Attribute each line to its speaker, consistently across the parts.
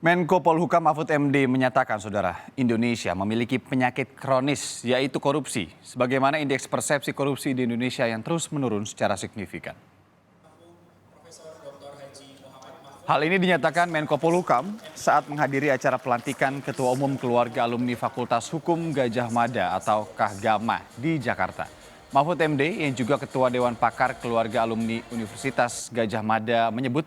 Speaker 1: Menko Polhukam Mahfud MD menyatakan, Saudara, Indonesia memiliki penyakit kronis, yaitu korupsi, sebagaimana indeks persepsi korupsi di Indonesia yang terus menurun secara signifikan. Hal ini dinyatakan Menko Polhukam saat menghadiri acara pelantikan Ketua Umum Keluarga Alumni Fakultas Hukum Gadjah Mada atau KAHGAMA di Jakarta. Mahfud MD yang juga Ketua Dewan Pakar Keluarga Alumni Universitas Gadjah Mada menyebut,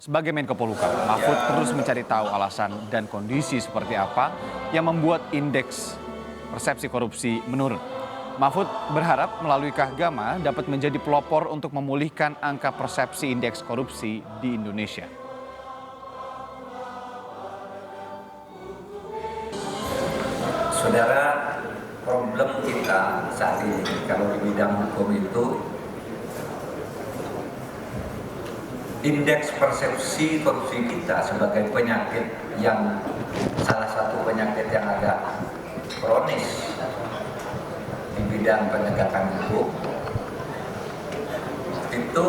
Speaker 1: sebagai Menko Polhukam, Mahfud terus mencari tahu alasan dan kondisi seperti apa yang membuat indeks persepsi korupsi menurun. Mahfud berharap melalui KAHGAMA dapat menjadi pelopor untuk memulihkan angka persepsi indeks korupsi di Indonesia.
Speaker 2: Saudara, problem kita saat ini kalau di bidang hukum itu indeks persepsi korupsi kita sebagai penyakit yang salah satu penyakit yang agak kronis di bidang penegakan hukum itu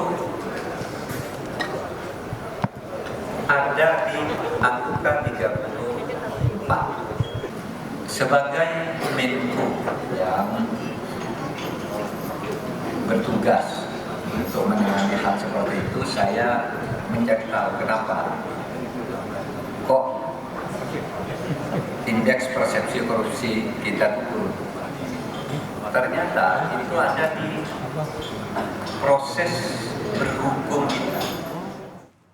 Speaker 2: ada di angka 34. Sebagai Menko yang bertugas untuk menangani hal seperti itu, saya mencari tahu kenapa kok indeks persepsi korupsi kita turun. Ternyata itu ada di proses berhukum kita.